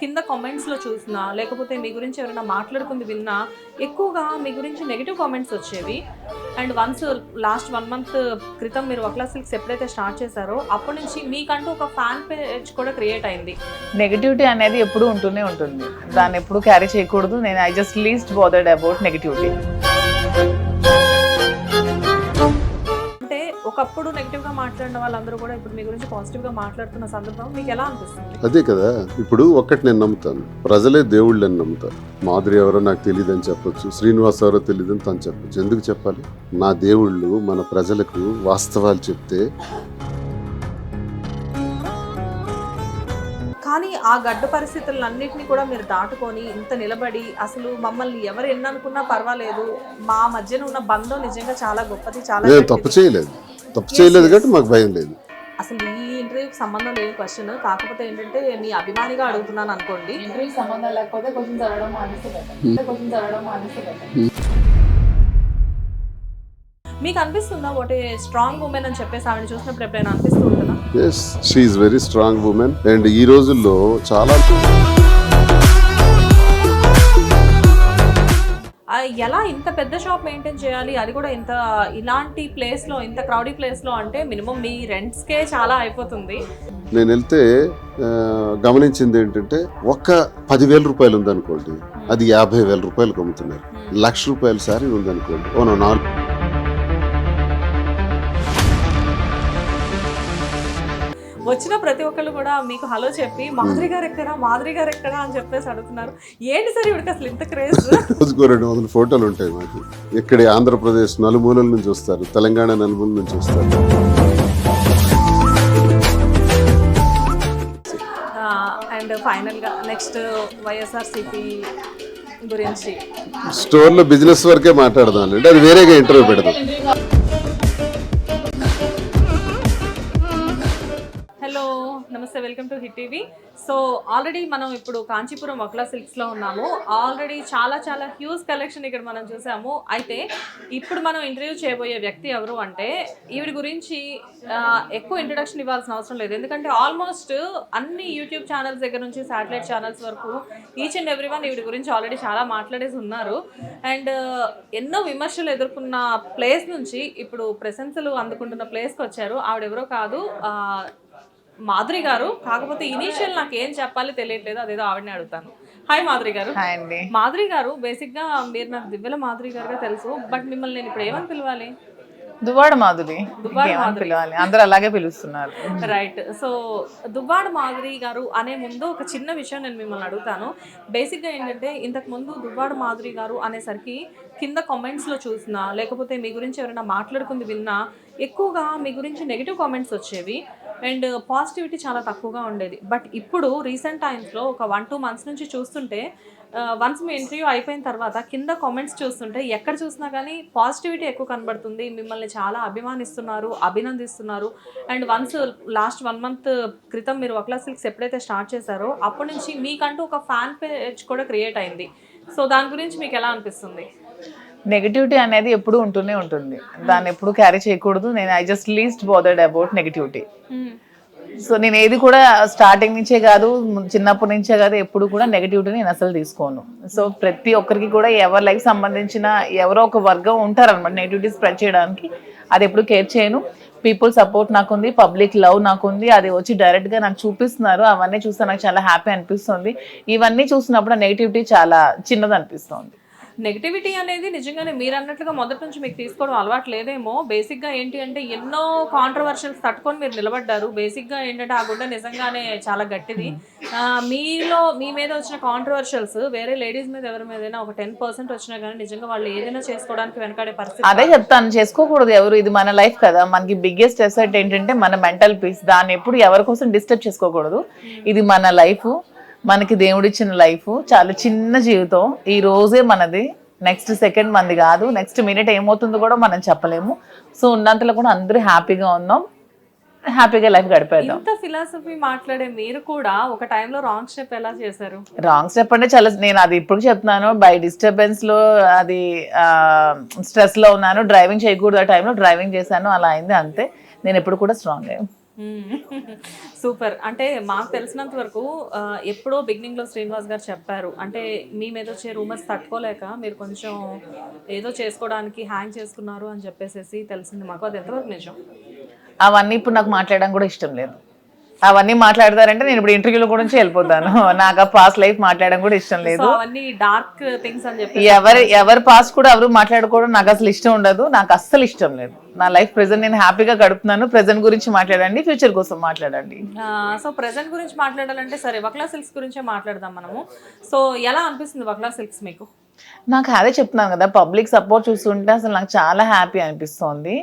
కింద కామెంట్స్లో చూసినా లేకపోతే మీ గురించి ఎవరైనా మాట్లాడుకుంది విన్నా ఎక్కువగా మీ గురించి నెగిటివ్ కామెంట్స్ వచ్చేవి. అండ్ వన్స్ లాస్ట్ 1 మంత్ క్రితం మీరు వక్లా సిల్క్స్ ఎప్పుడైతే స్టార్ట్ చేశారో అప్పటి నుంచి మీకంటూ ఒక ఫ్యాన్ పేజ్ కూడా క్రియేట్ అయింది. నెగిటివిటీ అనేది ఎప్పుడు ఉంటూనే ఉంటుంది, దాన్ని ఎప్పుడు క్యారీ చేయకూడదు. నేను I just least bothered about negativity. అంటే ఒకప్పుడు నెగిటివ్ గా మాట్లాడిన వాళ్ళందరూ కూడా ఇప్పుడు మీ గురించి పాజిటివ్ గా మాట్లాడుతున్న సందర్భం మీకు ఎలా అనిపిస్తుంది? అదే కదా, ఇప్పుడు ఒక్కటి నేను నమ్ముతాను, ప్రజలే దేవుళ్ళు అని నమ్ముతారు. మాధురి ఎవరో నాకు తెలియదు అని చెప్పొచ్చు, శ్రీనివాస్ ఎవరో తెలియదు అని తను చెప్పొచ్చు. ఎందుకు చెప్పాలి? నా దేవుళ్ళు మన ప్రజలకు వాస్తవాలు చెప్తే. కానీ ఆ గడ్డు పరిస్థితులన్నింటినీ కూడా మీరు దాటుకొని ఇంత నిలబడి అసలు మమ్మల్ని ఎవరు ఎన్ననుకున్నా పర్వాలేదు, మా మధ్యన ఉన్న బంధం నిజంగా చాలా గొప్పది, చాలా నేను తప్పు చేయలేదు కాబట్టి మాకు భయం లేదు. అసలు ఈ ఇంటర్వ్యూకి సంబంధం లేని క్వశ్చన్, కాకపోతే ఏంటంటే మీ అభిమానిగా అడుగుతున్నాను అనుకోండి. ఇంటర్వ్యూ సంబంధం లేకపోతే క్వశ్చన్ చదవడం మీకు అనిపిస్తుందా వాట్ ఏ స్ట్రాంగ్ ఉమెన్ అని చెప్పేసి ఆవిడ చూసినప్పుడు ఎప్పుడైనా అనిపిస్తూ ఉంటుందా? yes, she is very strong woman. And ఈ రోజుల్లో చాలా ఎలా ఇంత పెద్ద షాప్ మెయింటైన్ చేయాలి, అది కూడా ఇంత ఇలాంటి ప్లేస్లో, ఇంత క్రౌడీ ప్లేస్లో, అంటే మినిమం మీ రెంట్స్కే చాలా అయిపోతుంది. నేను వెళ్తే గమనించింది ఏంటంటే, ఒక్క 10,000 రూపాయలు ఉందనుకోండి, అది 50,000 రూపాయలకు అమ్ముతున్నారు. 1,00,000 రూపాయల శారీ ఉందనుకోండి, ఓ 4. వచ్చిన ప్రతి ఒక్కళ్ళు కూడా మీకు హలో చెప్పి మాధురి గారు ఎక్కడా అని చెప్పేసి అడుగుతున్నారు. ఏంటి సార్ ఇవిడికి అసలు ఇంత క్రేజ్? రోజుకో 200 ఫోటోలు ఉంటాయి మాకు. ఇక్కడ ఆంధ్రప్రదేశ్ నలుమూలల నుంచి వస్తారు, తెలంగాణ నలుమూల నుంచి వస్తారు. అండ్ ఫైనల్గా నెక్స్ట్ వైఎస్ఆర్సీపీ గురించి స్టోర్లో బిజినెస్ వరకే మాట్లాడదాం అంటే అది వేరేగా ఇంటర్వ్యూ పెడదాం. హలో నమస్తే, welcome to hit TV. So already మనం ఇప్పుడు కాంచీపురం వక్లా సిల్క్స్లో ఉన్నాము. ఆల్రెడీ చాలా హ్యూజ్ కలెక్షన్ ఇక్కడ మనం చూసాము. అయితే ఇప్పుడు మనం ఇంటర్వ్యూ చేయబోయే వ్యక్తి ఎవరు అంటే, ఈవిడ గురించి ఎక్కువ ఇంట్రడక్షన్ ఇవ్వాల్సిన అవసరం లేదు. ఎందుకంటే ఆల్మోస్ట్ అన్ని యూట్యూబ్ ఛానల్స్ దగ్గర నుంచి శాటిలైట్ ఛానల్స్ వరకు ఈచ్ అండ్ ఎవ్రీ వన్ ఈవిడ గురించి ఆల్రెడీ చాలా మాట్లాడేసి ఉన్నారు. అండ్ ఎన్నో విమర్శలు ఎదుర్కొన్న ప్లేస్ నుంచి ఇప్పుడు ప్రశంసలు అందుకుంటున్న ప్లేస్కి వచ్చారు. ఆవిడెవరో కాదు, మాధురి గారు. కాకపోతే ఇనీషియల్ నాకు ఏం చెప్పాలి తెలియట్లేదు, అదేదో ఆవిడనే అడుగుతాను. హాయ్ మాధురి గారు. మాధురి గారు, బేసిక్గా మీరు నాకు దివ్యల మాధురి గారుగా తెలుసు, బట్ మిమ్మల్ని నేను ఇప్పుడు ఏమని పిలవాలి? దువ్వాడ మాధురి పిలవాలి, అందరూ అలాగే పిలుస్తున్నారు. రైట్. సో దువ్వాడ మాధురి గారు అనే ముందు ఒక చిన్న విషయం నేను మిమ్మల్ని అడుగుతాను. బేసిక్గా ఏంటంటే, ఇంతకు ముందు దువ్వాడ మాధురి గారు అనేసరికి కింద కామెంట్స్లో చూసినా లేకపోతే మీ గురించి ఎవరైనా మాట్లాడుకుంది విన్నా ఎక్కువగా మీ గురించి నెగిటివ్ కామెంట్స్ వచ్చేవి అండ్ పాజిటివిటీ చాలా తక్కువగా ఉండేది. బట్ ఇప్పుడు రీసెంట్ టైమ్స్లో ఒక 1-2 మంత్స్ నుంచి చూస్తుంటే, వన్స్ మీ ఇంటర్వ్యూ అయిపోయిన తర్వాత కింద కామెంట్స్ చూస్తుంటే ఎక్కడ చూసినా కానీ పాజిటివిటీ ఎక్కువ కనబడుతుంది. మిమ్మల్ని చాలా అభిమానిస్తున్నారు, అభినందిస్తున్నారు. అండ్ వన్స్ లాస్ట్ 1 మంత్ క్రితం మీరు వక్లా సిల్క్స్ ఎప్పుడైతే స్టార్ట్ చేశారో అప్పటి నుంచి మీకంటూ ఒక ఫ్యాన్ పేజ్ కూడా క్రియేట్ అయింది. సో దాని గురించి మీకు ఎలా అనిపిస్తుంది? నెగిటివిటీ అనేది ఎప్పుడు ఉంటూనే ఉంటుంది, దాన్ని ఎప్పుడు క్యారీ చేయకూడదు. నేను I just least bothered about negativity. So నేను ఏది కూడా స్టార్టింగ్ నుంచే కాదు, చిన్నప్పటి నుంచే కాదు, ఎప్పుడు కూడా నెగిటివిటీని నేను అసలు తీసుకోను. సో ప్రతి ఒక్కరికి కూడా ఎవరి లైఫ్ సంబంధించిన ఎవరో ఒక వర్గం ఉంటారనమాట నెగిటివిటీ స్ప్రెడ్ చేయడానికి. అది ఎప్పుడు కేర్ చేయను. పీపుల్ సపోర్ట్ నాకుంది, పబ్లిక్ లవ్ నాకుంది, అది వచ్చి డైరెక్ట్గా నాకు చూపిస్తున్నారు. అవన్నీ చూస్తే నాకు చాలా హ్యాపీ అనిపిస్తుంది. ఇవన్నీ చూసినప్పుడు నెగిటివిటీ చాలా చిన్నది అనిపిస్తుంది. నెగిటివిటీ అనేది నిజంగానే మీరు అన్నట్లుగా మొదటి నుంచి మీకు తీసుకోవడం అలవాటు లేదేమో. బేసిక్గా ఏంటి అంటే, ఎన్నో కాంట్రవర్షియల్స్ తట్టుకొని మీరు నిలబడ్డారు. బేసిక్గా ఏంటంటే ఆ గుడ్డ నిజంగానే చాలా గట్టిది. మీ మీద వచ్చిన కాంట్రవర్షియల్స్ వేరే లేడీస్ మీద ఎవరి మీదైనా ఒక 10% వచ్చినా కానీ నిజంగా వాళ్ళు ఏదైనా చేసుకోవడానికి వెనకాడే పరిస్థితి. అదే చెప్తాను, చేసుకోకూడదు ఎవరు. ఇది మన లైఫ్ కదా, మనకి బిగ్గెస్ట్ అసెట్ ఏంటంటే మన మెంటల్ పీస్. దాన్ని ఎప్పుడు ఎవరి కోసం డిస్టర్బ్ చేసుకోకూడదు. ఇది మన లైఫ్, మనకి దేవుడిచ్చిన లైఫ్, చాలా చిన్న జీవితం. ఈ రోజే మనది, నెక్స్ట్ సెకండ్ మనది కాదు, నెక్స్ట్ మినిట్ ఏమవుతుందో కూడా మనం చెప్పలేము. సో ఉన్నంతలో కూడా అందరూ హ్యాపీగా ఉన్నాం, హ్యాపీగా లైఫ్ గడిపేద్దాం. ఇంత ఫిలాసఫీ మాట్లాడే మీరు కూడా ఒక టైంలో రాంగ్ స్టెప్ ఎలా చేశారు? రాంగ్ స్టెప్ అంటే చాలా, నేను అది ఇప్పుడు చెప్తున్నాను, బై డిస్టర్బెన్స్ లో, అది స్ట్రెస్ లో ఉన్నాను, డ్రైవింగ్ చేయకూడదు, ఆ టైంలో డ్రైవింగ్ చేశాను, అలా అయింది అంతే. నేను ఎప్పుడు కూడా స్ట్రాంగ్. సూపర్. అంటే మాకు తెలిసినంత వరకు ఎప్పుడో బిగినింగ్లో శ్రీనివాస్ గారు చెప్పారు, అంటే మీ మీద వచ్చే రూమర్స్ తట్టుకోలేక మీరు కొంచెం ఏదో చేసుకోవడానికి హ్యాంగ్ చేసుకున్నారు అని చెప్పేసి తెలిసింది మాకు. అది ఎంతవరకు నిజం? అవన్నీ ఇప్పుడు నాకు మాట్లాడడం కూడా ఇష్టం లేదు. అవన్నీ మాట్లాడతారంటే నేను ఇప్పుడు ఇంటర్వ్యూలో గురించి వెళ్ళిపోతాను. నాకు ఆ పాస్ట్ లైఫ్ మాట్లాడడం కూడా ఇష్టం లేదు. అవన్నీ డార్క్ థింగ్స్ అని చెప్పి ఎవరి పాస్ట్ కూడా ఎవరు మాట్లాడుకోవడం నాకు అసలు ఇష్టం ఉండదు. నాకు అస్సలు ఇష్టం లేదు. నా లైఫ్ ప్రెజెంట్ నేను హ్యాపీగా గడుపుతున్నాను. ప్రెజెంట్ గురించి మాట్లాడండి, ఫ్యూచర్ కోసం మాట్లాడండి. సో ప్రెజెంట్ గురించి మాట్లాడాలంటే సరే వక్లా సిల్క్స్ గురించే మాట్లాడదాం మనము. సో ఎలా అనిపిస్తుంది వక్లా సిల్క్స్ మీకు? నాకు అదే చెప్తున్నాను కదా, పబ్లిక్ సపోర్ట్ చూస్తుంటే అసలు నాకు చాలా హ్యాపీ అనిపిస్తోంది.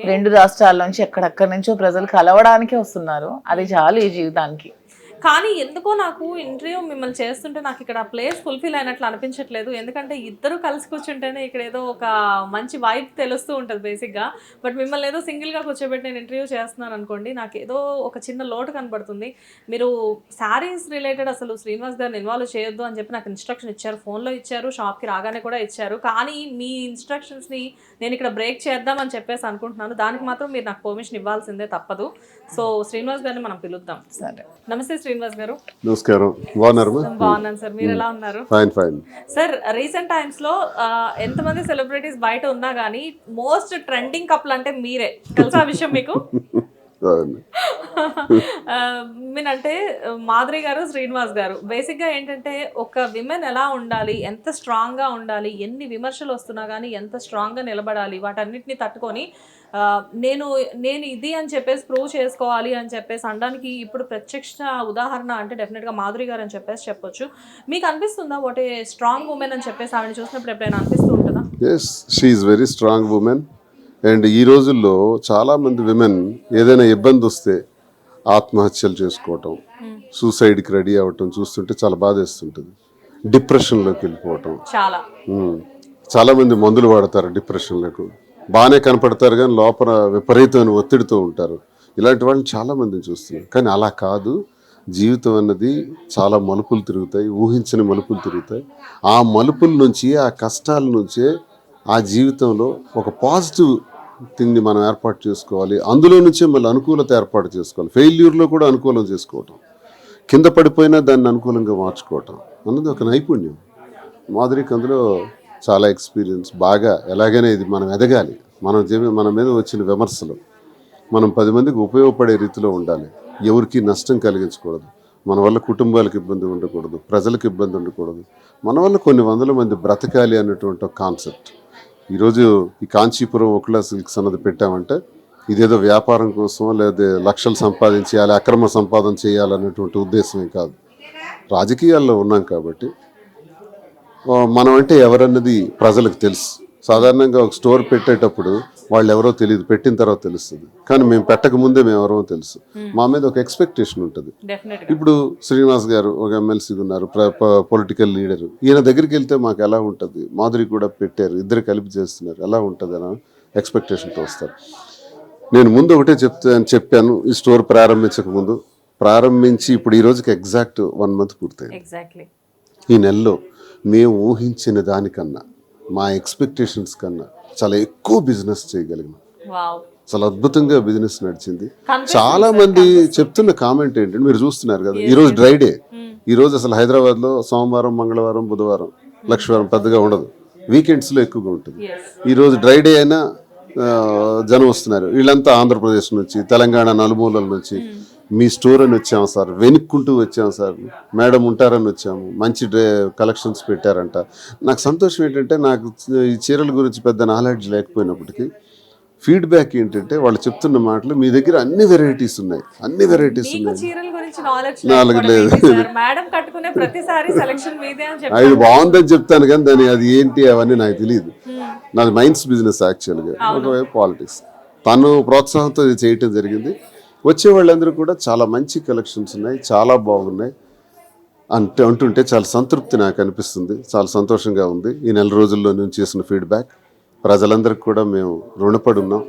2 రాష్ట్రాల నుంచి ఎక్కడెక్కడి నుంచో ప్రజలు కలవడానికే వస్తున్నారు. అది చాలు ఈ జీవితానికి. కానీ ఎందుకో నాకు ఇంటర్వ్యూ మిమ్మల్ని చేస్తుంటే నాకు ఇక్కడ ప్లేస్ ఫుల్ఫిల్ అయినట్లు అనిపించట్లేదు. ఎందుకంటే ఇద్దరు కలిసి కూర్చుంటేనే ఇక్కడ ఏదో ఒక మంచి వైబ్ తెలుస్తూ ఉంటుంది బేసిక్గా. బట్ మిమ్మల్ని ఏదో సింగిల్గా కూర్చోబెట్టి నేను ఇంటర్వ్యూ చేస్తున్నాను అనుకోండి, నాకు ఏదో ఒక చిన్న లోటు కనబడుతుంది. మీరు శారీస్ రిలేటెడ్ అసలు శ్రీనివాస్ గారిని ఇన్వాల్వ్ చేయొద్దు అని చెప్పి నాకు ఇన్స్ట్రక్షన్ ఇచ్చారు, ఫోన్లో ఇచ్చారు, షాప్కి రాగానే కూడా ఇచ్చారు. కానీ మీ ఇన్స్ట్రక్షన్స్ని నేను ఇక్కడ బ్రేక్ చేద్దామని చెప్పేసి అనుకుంటున్నాను. దానికి మాత్రం మీరు నాకు పర్మిషన్ ఇవ్వాల్సిందే, తప్పదు. సో శ్రీనివాస్ గారిని మనం పిలుద్దాం. సరే, నమస్తే శ్రీనివాస్ గారు. నమస్కారం. బాగున్నారు? బాగున్నాను సార్, మీరు ఎలా ఉన్నారు? Fine fine sir, recent times లో ఎంతమంది సెలబ్రిటీస్ బయట ఉన్నా కానీ మోస్ట్ ట్రెండింగ్ కపుల్ అంటే మీరే. తెలుసా విషయం మీకు? మీనంటే మాధురి గారు, శ్రీనివాస్ గారు. బేసిక్గా ఏంటంటే ఒక విమెన్ ఎలా ఉండాలి, ఎంత స్ట్రాంగ్గా ఉండాలి, ఎన్ని విమర్శలు వస్తున్నా కానీ ఎంత స్ట్రాంగ్గా నిలబడాలి, వాటన్నిటిని తట్టుకొని నేను ఇది అని చెప్పేసి ప్రూవ్ చేసుకోవాలి అని చెప్పేసి అనడానికి ఇప్పుడు ప్రత్యక్ష ఉదాహరణ అంటే డెఫినెట్గా మాధురి గారు అని చెప్పేసి చెప్పొచ్చు. మీకు అనిపిస్తుందా వాట్ ఏ స్ట్రాంగ్ ఉమెన్ అని చెప్పేసి ఆవిడ చూసినప్పుడు ఎప్పుడైనా అనిపిస్తూ ఉంటుందా? Yes, she is very strong women. And ఈ రోజుల్లో చాలామంది విమెన్ ఏదైనా ఇబ్బంది వస్తే ఆత్మహత్యలు చేసుకోవటం, సూసైడ్కి రెడీ అవ్వటం చూస్తుంటే చాలా బాధేస్తుంటుంది. డిప్రెషన్లోకి వెళ్ళిపోవటం, చాలామంది మందులు వాడతారు డిప్రెషన్లకు. బాగానే కనపడతారు కానీ లోపల విపరీతమైన ఒత్తిడితో ఉంటారు. ఇలాంటి వాళ్ళని చాలామందిని చూస్తున్నారు. కానీ అలా కాదు, జీవితం అన్నది చాలా మలుపులు తిరుగుతాయి, ఊహించని మలుపులు తిరుగుతాయి. ఆ మలుపుల నుంచి, ఆ కష్టాల నుంచే ఆ జీవితంలో ఒక పాజిటివ్ థింగ్ని మనం ఏర్పాటు చేసుకోవాలి. అందులో నుంచే మళ్ళీ అనుకూలత ఏర్పాటు చేసుకోవాలి. ఫెయిల్యూర్లో కూడా అనుకూలం చేసుకోవటం, కింద పడిపోయినా దాన్ని అనుకూలంగా మార్చుకోవటం అన్నది ఒక నైపుణ్యం. మాధురికి అందులో చాలా ఎక్స్పీరియన్స్. బాగా ఎలాగైనా ఇది మనం ఎదగాలి, మన మీద వచ్చిన విమర్శలు మనం 10 మందికి ఉపయోగపడే రీతిలో ఉండాలి. ఎవరికి నష్టం కలిగించకూడదు. మన వల్ల కుటుంబాలకు ఇబ్బంది ఉండకూడదు, ప్రజలకు ఇబ్బంది ఉండకూడదు. మన వల్ల కొన్ని వందల మంది బ్రతకాలి అన్నటువంటి ఒక కాన్సెప్ట్. ఈరోజు ఈ కాంచీపురం వక్లా సిల్క్స్ అన్నది పెట్టామంటే ఇదేదో వ్యాపారం కోసం లేదా లక్షలు సంపాదించేయాలి, అక్రమ సంపాదన చేయాలనేటువంటి ఉద్దేశమే కాదు. రాజకీయాల్లో ఉన్నాం కాబట్టి మనం అంటే ఎవరన్నది ప్రజలకు తెలుసు. సాధారణంగా ఒక స్టోర్ పెట్టేటప్పుడు వాళ్ళు ఎవరో తెలియదు, పెట్టిన తర్వాత తెలుస్తుంది. కానీ మేము పెట్టక ముందే మేము ఎవరో తెలుసు. మా మీద ఒక ఎక్స్పెక్టేషన్ ఉంటుంది. ఇప్పుడు శ్రీనివాస్ గారు ఒక ఎమ్మెల్సీ ఉన్నారు, పొలిటికల్ లీడరు. ఈయన దగ్గరికి వెళ్తే మాకు ఎలా ఉంటుంది, మాధురి కూడా పెట్టారు, ఇద్దరు కలిపి చేస్తున్నారు, ఎలా ఉంటుంది అని ఎక్స్పెక్టేషన్తో వస్తారు. నేను ముందు ఒకటే చెప్పాను, ఈ స్టోర్ ప్రారంభించక ముందు. ప్రారంభించి ఇప్పుడు ఈ రోజుకి ఎగ్జాక్ట్ 1 మంత్ పూర్తయింది. ఈ నెలలో మేము ఊహించిన దానికన్నా, మా ఎక్స్పెక్టేషన్స్ కన్నా చాలా ఎక్కువ బిజినెస్ చేయగలిగినాం. చాలా అద్భుతంగా బిజినెస్ నడిచింది. చాలా మంది చెప్తున్న కామెంట్ ఏంటంటే, మీరు చూస్తున్నారు కదా, ఈరోజు డ్రై డే. ఈరోజు అసలు హైదరాబాద్లో సోమవారం, మంగళవారం, బుధవారం, లక్షవారం పెద్దగా ఉండదు, వీకెండ్స్లో ఎక్కువగా ఉంటుంది. ఈరోజు డ్రై డే అయినా జనం వస్తున్నారు. వీళ్ళంతా ఆంధ్రప్రదేశ్ నుంచి, తెలంగాణ నలుమూలల నుంచి. మీ స్టోర్ అని వచ్చాము సార్, వెనుక్కుంటూ వచ్చాము సార్, మేడం ఉంటారని వచ్చాము, మంచి కలెక్షన్స్ పెట్టారంట. నాకు సంతోషం ఏంటంటే, నాకు ఈ చీరల గురించి పెద్ద నాలెడ్జ్ లేకపోయినప్పటికీ ఫీడ్బ్యాక్ ఏంటంటే, వాళ్ళు చెప్తున్న మాటలు, మీ దగ్గర అన్ని వెరైటీస్ ఉన్నాయి, అన్ని వెరైటీస్ ఉన్నాయి. నాలుగు లేదు, అది బాగుందని చెప్తాను కానీ దాని అది ఏంటి అవన్నీ నాకు తెలియదు. నాది మైన్స్ బిజినెస్ యాక్చువల్గా, ఒకవైపు పాలిటిక్స్. తను ప్రోత్సాహంతో ఇది చేయటం జరిగింది. వచ్చే వాళ్ళందరూ కూడా చాలా మంచి కలెక్షన్స్ ఉన్నాయి, చాలా బాగున్నాయి అంటుంటే చాలా సంతృప్తి నాకు అనిపిస్తుంది. చాలా సంతోషంగా ఉంది. ఈ నెల రోజుల్లో నుంచి చేసిన ఫీడ్బ్యాక్ ప్రజలందరికీ కూడా మేము రుణపడి ఉన్నాం.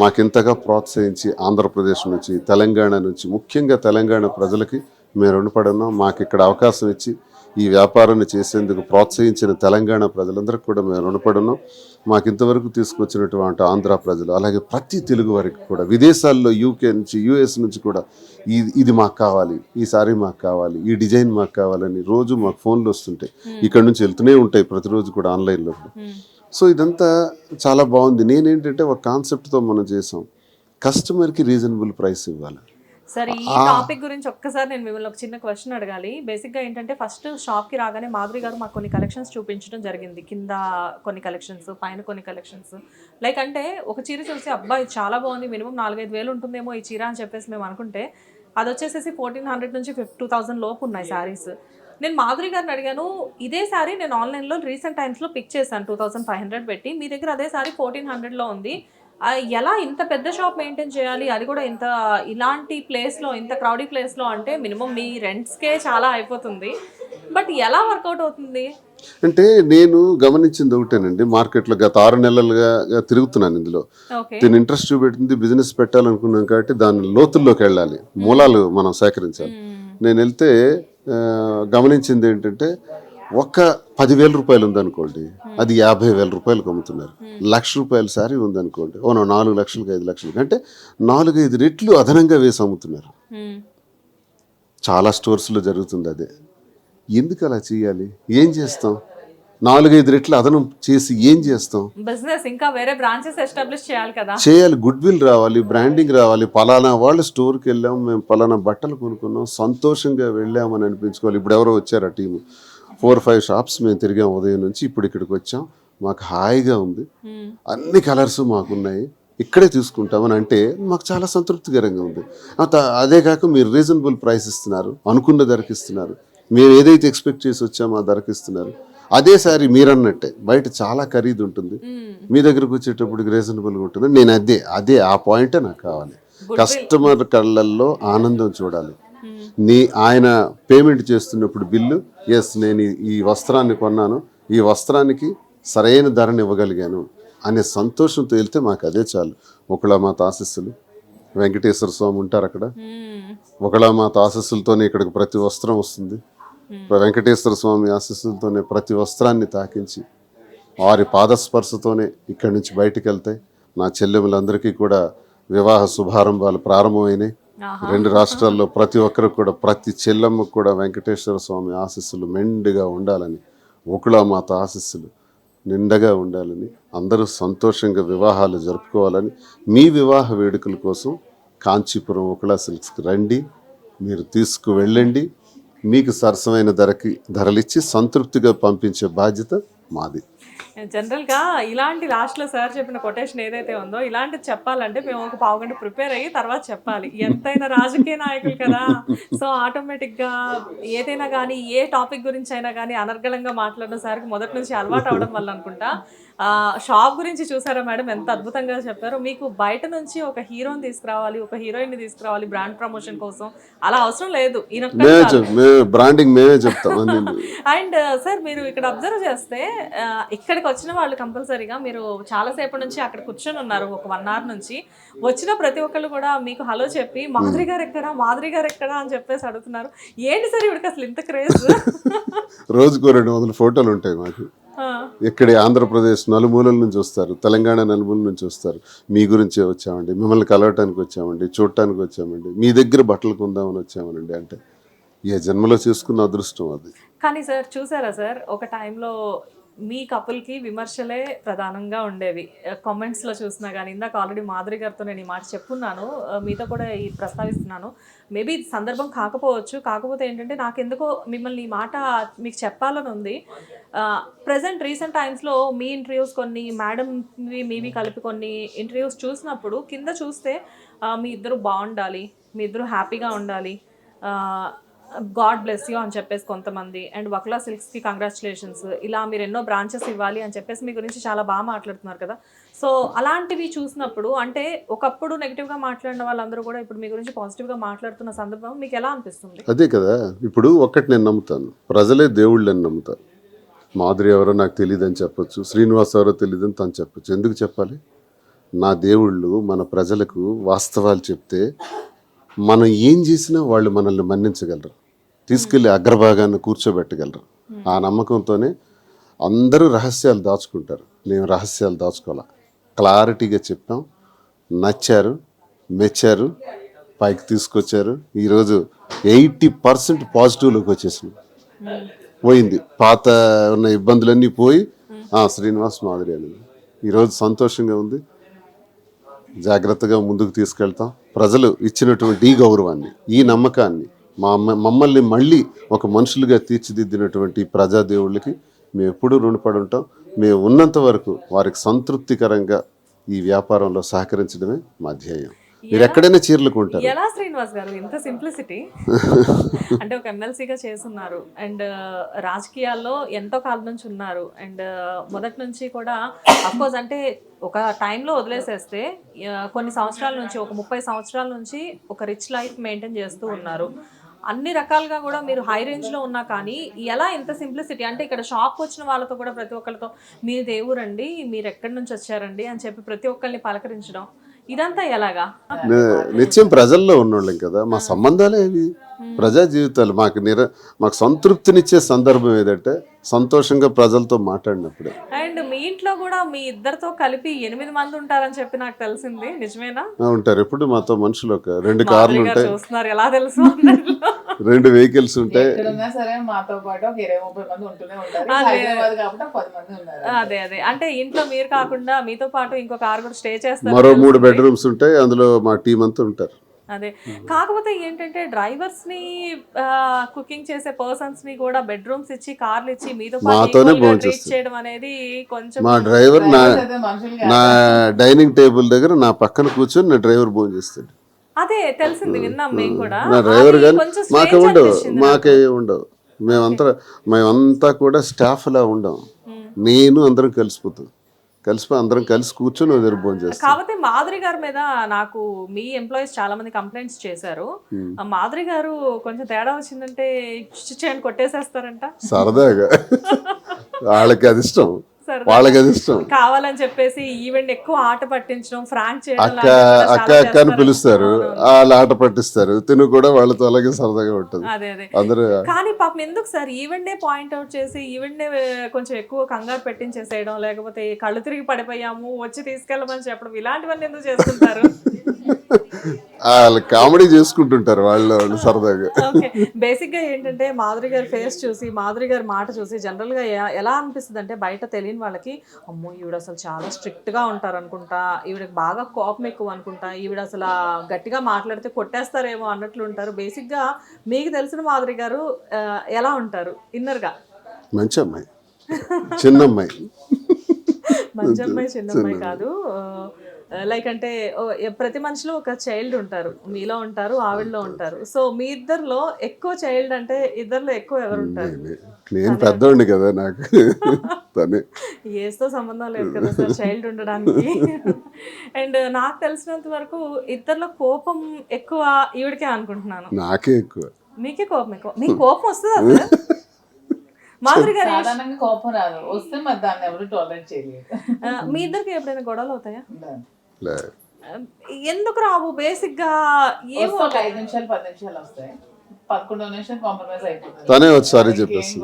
మాకింతగా ప్రోత్సహించి ఆంధ్రప్రదేశ్ నుంచి, తెలంగాణ నుంచి, ముఖ్యంగా తెలంగాణ ప్రజలకి మేము రుణపడి ఉన్నాం. మాకు ఇక్కడ అవకాశం ఇచ్చి ఈ వ్యాపారాన్ని చేసేందుకు ప్రోత్సహించిన తెలంగాణ ప్రజలందరికీ కూడా మేము రుణపడి ఉన్నాం. మాకు ఇంతవరకు తీసుకొచ్చినటువంటి ఆంధ్ర ప్రజలు, అలాగే ప్రతి తెలుగు వారికి కూడా, విదేశాల్లో యూకే నుంచి యుఎస్ నుంచి కూడా ఇది మాకు కావాలి, ఈ సారీ మాకు కావాలి, ఈ డిజైన్ మాకు కావాలని రోజు మాకు ఫోన్లు వస్తుంటాయి. ఇక్కడ నుంచి వెళ్తూనే ఉంటాయి ప్రతిరోజు కూడా ఆన్లైన్లో. సో ఇదంతా చాలా బాగుంది. నేనేంటంటే ఒక కాన్సెప్ట్తో మనం చేసాం, కస్టమర్కి రీజనబుల్ ప్రైస్ ఇవ్వాలి. సరే, ఈ టాపిక్ గురించి ఒక్కసారి నేను మిమ్మల్ని ఒక చిన్న క్వశ్చన్ అడగాలి. బేసిక్గా ఏంటంటే ఫస్ట్ షాప్కి రాగానే మాధురి గారు మాకు కొన్ని కలెక్షన్స్ చూపించడం జరిగింది. కింద కొన్ని కలెక్షన్స్, పైన కొన్ని కలెక్షన్స్. లైక్ అంటే ఒక చీర చూసి అబ్బా ఇది చాలా బాగుంది, మినిమం 4-5 వేలు ఉంటుందేమో ఈ చీర అని చెప్పేసి మేము అనుకుంటే అది వచ్చేసేసి 1400 నుంచి 2000 లోపు ఉన్నాయి శారీస్. నేను మాధురి గారిని అడిగాను, ఇదే శారీ నేను ఆన్లైన్లో రీసెంట్ టైమ్స్లో పిక్ చేశాను 2500 పెట్టి, మీ దగ్గర అదే శారీ 1400లో ఉంది. ఎలా ఇంత పెద్ద షాప్ మెయింటైన్ చేయాలి, అది కూడా ఇంత ఇలాంటి ప్లేస్లో, ఇంత క్రౌడీ ప్లేస్లో? అంటే మినిమం మీ రెంట్స్కే చాలా అయిపోతుంది, బట్ ఎలా వర్కౌట్ అవుతుంది? అంటే నేను గమనించింది ఒకటేనండి, మార్కెట్లో గత 6 నెలలుగా తిరుగుతున్నాను ఇందులో. నేను ఇంట్రెస్ట్ చూపెట్టింది బిజినెస్ పెట్టాలనుకున్నాను కాబట్టి దాని లోతుల్లోకి వెళ్ళాలి, మూలాలు మనం సేకరించాలి. నేను వెళ్తే గమనించింది ఏంటంటే, ఒక్క 10,000 రూపాయలు ఉందనుకోండి, అది 50,000 రూపాయలకు అమ్ముతున్నారు. 1,00,000 రూపాయల శారీ ఉందనుకోండి, 4 లక్షలకి 5 లక్షలకి, అంటే 4-5 రెట్లు అదనంగా వేసి అమ్ముతున్నారు. చాలా స్టోర్స్లో జరుగుతుంది అదే. ఎందుకు అలా చేయాలి? ఏం చేస్తాం? 4-5 రెట్లు అదనం చేసి ఏం చేస్తాం? బిజినెస్ ఇంకా వేరే బ్రాంచెస్ ఎస్టాబ్లిష్ చేయాలి కదా. చేయాలి, గుడ్ విల్ రావాలి, బ్రాండింగ్ రావాలి. పలానా వాళ్ళు స్టోర్కి వెళ్ళాం, మేము పలానా బట్టలు కొనుక్కున్నాం, సంతోషంగా వెళ్ళామని అనిపించుకోవాలి. ఇప్పుడు ఎవరో వచ్చారు ఆ టీము, 4-5 షాప్స్ మేము తిరిగాం ఉదయం నుంచి, ఇప్పుడు ఇక్కడికి వచ్చాం, మాకు హాయిగా ఉంది, అన్ని కలర్స్ మాకున్నాయి, ఇక్కడే తీసుకుంటామని అంటే మాకు చాలా సంతృప్తికరంగా ఉంది. అదే కాక మీరు రీజనబుల్ ప్రైస్ ఇస్తున్నారు, అనుకున్న ధరకి ఇస్తున్నారు, మేము ఏదైతే ఎక్స్పెక్ట్ చేసి వచ్చామో ఆ ధరకి ఇస్తున్నారు. అదే సారి మీరన్నట్టే బయట చాలా ఖరీదు ఉంటుంది, మీ దగ్గరకు వచ్చేటప్పటికి రీజనబుల్గా ఉంటుంది. నేను అదే ఆ పాయింటే నాకు కావాలి. కస్టమర్ కళ్ళల్లో ఆనందం చూడాలి. ఆయన పేమెంట్ చేస్తున్నప్పుడు బిల్లు, ఎస్ నేను ఈ వస్త్రాన్ని కొన్నాను, ఈ వస్త్రానికి సరైన ధరను ఇవ్వగలిగాను అనే సంతోషంతో వెళ్తే మాకు అదే చాలు. ఒకళమాత ఆశీస్సులు, వెంకటేశ్వర స్వామి ఉంటారు అక్కడ, ఒకళమాత ఆశీస్సులతోనే ఇక్కడికి ప్రతి వస్త్రం వస్తుంది. వెంకటేశ్వర స్వామి ఆశీస్సులతోనే ప్రతి వస్త్రాన్ని తాకించి వారి పాదస్పర్శతోనే ఇక్కడి నుంచి బయటికి వెళ్తాయి. నా చెల్లెములందరికీ కూడా వివాహ శుభారంభాలు ప్రారంభమైనాయి. 2 రాష్ట్రాల్లో ప్రతి ఒక్కరికి కూడా, ప్రతి చెల్లెమ్మకు కూడా వెంకటేశ్వర స్వామి ఆశీస్సులు మెండుగా ఉండాలని, ఒకళమాత ఆశీస్సులు నిండగా ఉండాలని, అందరూ సంతోషంగా వివాహాలు జరుపుకోవాలని, మీ వివాహ వేడుకల కోసం కాంచీపురం ఒకళ సిల్క్స్కి రండి, మీరు తీసుకువెళ్ళండి, మీకు సరసమైన ధరలిచ్చి సంతృప్తిగా పంపించే బాధ్యత మాది. జనరల్గా ఇలాంటి లాస్ట్లో సార్ చెప్పిన కొటేషన్ ఏదైతే ఉందో, ఇలాంటిది చెప్పాలంటే మేము ఒక పావుగంట ప్రిపేర్ అయ్యి తర్వాత చెప్పాలి. ఎంతైనా రాజకీయ నాయకులు కదా, సో ఆటోమేటిక్గా ఏదైనా కానీ, ఏ టాపిక్ గురించి అయినా కానీ అనర్గళంగా మాట్లాడడం సార్కి మొదటి నుంచి అలవాటు అవడం వల్ల అనుకుంటా. షాప్ గురించి చూసారా మేడం, ఎంత అద్భుతంగా చెప్పారు. మీకు బయట నుంచి ఒక హీరోని తీసుకురావాలి, ఒక హీరోయిన్ని తీసుకురావాలి బ్రాండ్ ప్రమోషన్ కోసం, అలా అవసరం లేదు. బ్రాండింగ్ మేమే చెప్తాం. అండ్ సార్ మీరు ఇక్కడ అబ్జర్వ్ చేస్తే, ఇక్కడికి వచ్చిన వాళ్ళు కంపల్సరీగా, మీరు చాలాసేపటి నుంచి అక్కడ కూర్చొని ఉన్నారు, ఒక 1 hour నుంచి. వచ్చిన ప్రతి ఒక్కళ్ళు కూడా మీకు హలో చెప్పి మాధురి గారు ఎక్కడా, మాధురి గారు ఎక్కడా అని చెప్పేసి అడుగుతున్నారు. ఏంటి సార్ ఇవిడికి అసలు ఇంత క్రేజ్? రోజుకో 200 ఫోటోలు ఉంటాయి మాకు. ఇక్కడే ఆంధ్రప్రదేశ్ నలుమూలల నుంచి వస్తారు, తెలంగాణ నలుమూలల నుంచి వస్తారు. మీ గురించే వచ్చామండి, మిమ్మల్ని కలవటానికి వచ్చామండి, చూడటానికి వచ్చామండి, మీ దగ్గర బట్టలు కొందామని వచ్చామనండి. అంటే ఏ జన్మలో చేసుకున్న అదృష్టం అది. కానీ సార్ చూసారా సార్, ఒక టైంలో మీ కపుల్కి విమర్శలే ప్రధానంగా ఉండేవి కామెంట్స్లో చూసినా కానీ. ఇందాక ఆల్రెడీ మాధురి గారితో నేను ఈ మాట చెప్పున్నాను, మీతో కూడా ఈ ప్రస్తావిస్తున్నాను. మేబీ ఇది సందర్భం కాకపోవచ్చు, కాకపోతే ఏంటంటే నాకెందుకో మిమ్మల్ని ఈ మాట మీకు చెప్పాలని ఉంది. ప్రజెంట్ రీసెంట్ టైమ్స్లో మీ ఇంటర్వ్యూస్, కొన్ని మేడం మీవి కలిపి కొన్ని ఇంటర్వ్యూస్ చూసినప్పుడు కింద చూస్తే మీ ఇద్దరు బాగుండాలి, మీ ఇద్దరు హ్యాపీగా ఉండాలి, గాడ్ బ్లెస్ యూ అని చెప్పేసి కొంతమంది, అండ్ వక్లా సిల్క్స్కి కంగ్రాచులేషన్స్, ఇలా మీరు ఎన్నో బ్రాంచెస్ ఇవ్వాలి అని చెప్పేసి మీ గురించి చాలా బాగా మాట్లాడుతున్నారు కదా. సో అలాంటివి చూసినప్పుడు, అంటే ఒకప్పుడు నెగిటివ్గా మాట్లాడిన వాళ్ళందరూ కూడా ఇప్పుడు మీ గురించి పాజిటివ్గా మాట్లాడుతున్న సందర్భం మీకు ఎలా అనిపిస్తుంది? అదే కదా, ఇప్పుడు ఒక్కటి నేను నమ్ముతాను, ప్రజలే దేవుళ్ళని నమ్ముతారు. మాధురి ఎవరో నాకు తెలియదని చెప్పొచ్చు, శ్రీనివాస్ ఎవరో తెలియదని తను చెప్పొచ్చు. ఎందుకు చెప్పాలి? నా దేవుళ్ళు మన ప్రజలకు వాస్తవాలు చెప్తే మనం ఏం చేసినా వాళ్ళు మనల్ని మన్నించగలరు. తీసుకెళ్లి అగ్రభాగాన్ని కూర్చోబెట్టగలరు. ఆ నమ్మకంతోనే అందరూ రహస్యాలు దాచుకుంటారు. నేను రహస్యాలు దాచుకోవాలా, క్లారిటీగా చెప్పాం, నచ్చారు, మెచ్చారు, పైకి తీసుకొచ్చారు. ఈరోజు 80% పాజిటివ్లోకి వచ్చేసింది, పోయింది. పాత ఉన్న ఇబ్బందులన్నీ పోయి శ్రీనివాస్ మాదిరి అని ఈరోజు సంతోషంగా ఉంది. జాగ్రత్తగా ముందుకు తీసుకెళ్తాం. ప్రజలు ఇచ్చినటువంటి ఈ గౌరవాన్ని, ఈ నమ్మకాన్ని, మమ్మల్ని మళ్ళీ ఒక మనుషులుగా తీర్చిదిద్దినటువంటి ప్రజాదేవుళ్ళకి మేము ఎప్పుడూ రుణపడి ఉంటాం. మేము ఉన్నంత వరకు వారికి సంతృప్తికరంగా ఈ వ్యాపారంలో సహకరించడమే మా ధ్యేయం. మీరు ఎక్కడైనా చీరలు కొంటారు. ఎలా శ్రీనివాస్ గారు ఇంత సింప్లిసిటీ? అంటే ఒక ఎమ్మెల్సీగా చేస్తున్నారు అండ్ రాజకీయాల్లో ఎంతో కాలం నుంచి ఉన్నారు అండ్ మొదటి నుంచి కూడా అఫ్కోర్స్ అంటే ఒక టైంలో వదిలేసేస్తే కొన్ని సంవత్సరాల నుంచి, ఒక 30 సంవత్సరాల నుంచి ఒక రిచ్ లైఫ్ మెయింటైన్ చేస్తూ ఉన్నారు. అన్ని రకాలుగా కూడా మీరు హై రేంజ్లో ఉన్నా కానీ ఎలా ఇంత సింప్లిసిటీ? అంటే ఇక్కడ షాప్కి వచ్చిన వాళ్ళతో కూడా ప్రతి ఒక్కరితో మీరు దేవురండి, మీరు ఎక్కడి నుంచి వచ్చారండి అని చెప్పి ప్రతి ఒక్కరిని పలకరించడం, ఇదంతా ఎలాగా? నిత్యం ప్రజల్లో ఉన్నోళ్ళం కదా, మా సంబంధాలే ఇవి. ప్రజా జీవితాలు మాకు సంతృప్తినిచ్చే సందర్భం ఏదంటే సంతోషంగా ప్రజలతో మాట్లాడినప్పుడే. అండ్ మీ ఇంట్లో కూడా మీ ఇద్దరితో కలిపి 8 మంది ఉంటారని చెప్పి నాకు తెలిసింది, నిజమేనా? ఉంటారు. ఎప్పుడు మాతో మనుషులు ఒక 2 కార్లు ఉంటాయి, చూస్తున్నారు ఎలా తెలుసు 2 వెహికల్స్ ఉంటాయి. సరే మాతో పాటు ఒక 20-30 మంది ఉంటూనే ఉంటారు. హైదరాబాద్ కాబట్టి 10 మంది ఉన్నారు. అదే అంటే ఇంట్లో మీరు కాకుండా మీతో పాటు ఇంకో కార్ కూడా స్టే చేస్తారు. మరో 3 బెడ్రూమ్స్ ఉంటాయి, అందులో మా టీం అంతా ఉంటారు. అదే కాకపోతే ఏంటంటే డ్రైవర్స్ ని, కుకింగ్ చేసే పర్సన్స్ ని కూడా బెడ్రూమ్స్ ఇచ్చి కార్లు ఇచ్చి మీతో ట్రీట్ చేయడం అనేది కొంచెం. మా డ్రైవర్ నా డైనింగ్ టేబుల్ దగ్గర నా పక్కన కూర్చొని నా డ్రైవర్ భోజనం చేస్తాడు. అదే తెలిసింది, విన్నాం మేము కూడా. నా డ్రైవర్ కానీ మాకే ఉండవు. మేమంతా కూడా స్టాఫ్ లా ఉండం. నేను అందరం కలిసిపోయి అందరం కలిసి కూర్చొని భోజనం చేస్తాం. కాకపోతే మాధురి గారి మీద నాకు మీ ఎంప్లాయీస్ చాలా మంది కంప్లైంట్స్ చేశారు. మాధురి గారు కొంచెం తేడా వచ్చిందంటే చిచ్చేయండి కొట్టేసేస్తారంట. సరదాగా వాళ్ళకి అది ఇష్టం, వాళ్ళకి అది ఇష్టం. కావాలని చెప్పేసి ఈవెంట్ ఎక్కువ ఆట పట్టించడం, ఫ్రాంక్ చేయడం, అక్క అని పిలుస్తారు, వాళ్ళు ఆట పట్టిస్తారు. తిను కూడా వాళ్ళతో అలాగే సరదాగా ఉంటుంది. అదే అందరూ. కానీ పాపం ఎందుకు సార్ ఈవెంట్ పాయింట్ అవుట్ చేసి ఈవెంట్ కొంచెం ఎక్కువ కంగారు పెట్టించేసేయడం, లేకపోతే కళ్ళు తిరిగి పడిపోయాము వచ్చి తీసుకెళ్ళమని చెప్పడం, ఇలాంటివన్నీ ఎందుకు చేస్తుంటారు? వాళ్ళు కామెడీ చేసుకుంటుంటారు వాళ్ళు సరదాగా. బేసిక్ గా ఏంటంటే మాధురి గారి ఫేస్ చూసి, మాధురి గారి మాట చూసి జనరల్ గా ఎలా అనిపిస్తుంది అంటే బయట తెలియని వాళ్ళకి, అమ్మో ఈవిడ అసలు చాలా స్ట్రిక్ట్ గా ఉంటారు అనుకుంటా, ఈవిడకి బాగా కోపం ఎక్కువ అనుకుంటా, ఈవిడ అసలు గట్టిగా మాట్లాడితే కొట్టేస్తారేమో అన్నట్లు ఉంటారు. బేసిక్ గా మీకు తెలిసిన మాధురి గారు ఎలా ఉంటారు ఇన్నర్ గా? మంచి అమ్మాయి, చిన్న అమ్మాయి. మంచి అమ్మాయి చిన్న అమ్మాయి కాదు, లైక్ అంటే ప్రతి మనిషిలో ఒక చైల్డ్ ఉంటారు, మీలో ఉంటారు, ఆవిడలో ఉంటారు. సో మీ ఇద్దరిలో ఎక్కువ చైల్డ్ అంటే ఇద్దరిలో ఎక్కువ ఎవరు ఉంటారు? నేను పెద్దోడిని కదా, నాకు ఏస్తో సంబంధం లేదు కదా సార్ చైల్డ్ ఉండడానికి. అండ్ నాకు తెలిసినంత వరకు ఇద్దరిలో కోపం ఎక్కువ ఈవిడకే అనుకుంటున్నాను. నాకే ఎక్కువ. మీకే కోపం ఎక్కువ? మీకు కోపం వస్తుందా సార్? మాధురి గారు కోపం రాదు, వస్తే మరి దాన్ని ఎవరు టాలరేట్ చేయలేదు. మీ ఇద్దరికి ఎప్పుడైనా గొడవలు అవుతాయా? ఎందుకు రావు? బేసిక్ గా ఏమో 5 నిమిషాలు 10 నిమిషాలు వస్తాయి, 11వ నిమిషం కాంప్రమైజ్ అయిపోతుంది. తనే ఒకసారి చెప్పేసి